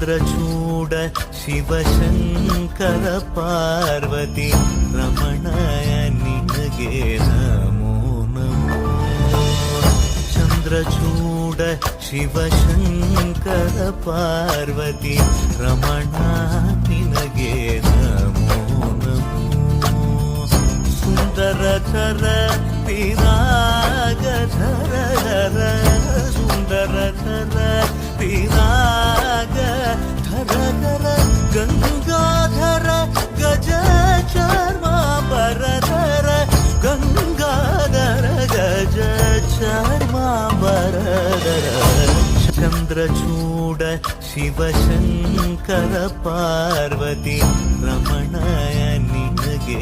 ಚಂದ್ರಚೂಡ ಶಿವಶಂಕರ ಪಾರ್ವತಿ ರಮಣಯ ನಿನಗೆ ನಮೋ ನಮೋ. ಚಂದ್ರಚೂಡ ಶಿವಶಂಕರ ಪಾರ್ವತಿ ರಮಣ ನಿನಗೆ ನಮೋ ನಮೋ. ಸುಂದರಧರ ವಿರಾಗಧರ ಧರ ಸುಂದರಧರ ವಿರಾಗ ಧರ ಧರ ಗಂಗಾಧರ ಗಜ ಚರ್ಮಾಂಬರಧರ ಗಂಗಾಧರ ಗಜ ಚರ್ಮಾಂಬರಧರ. ಚಂದ್ರಚೂಡ ಶಿವಶಂಕರ ಪಾರ್ವತಿ ರಮಣಯ ನಿನಗೆ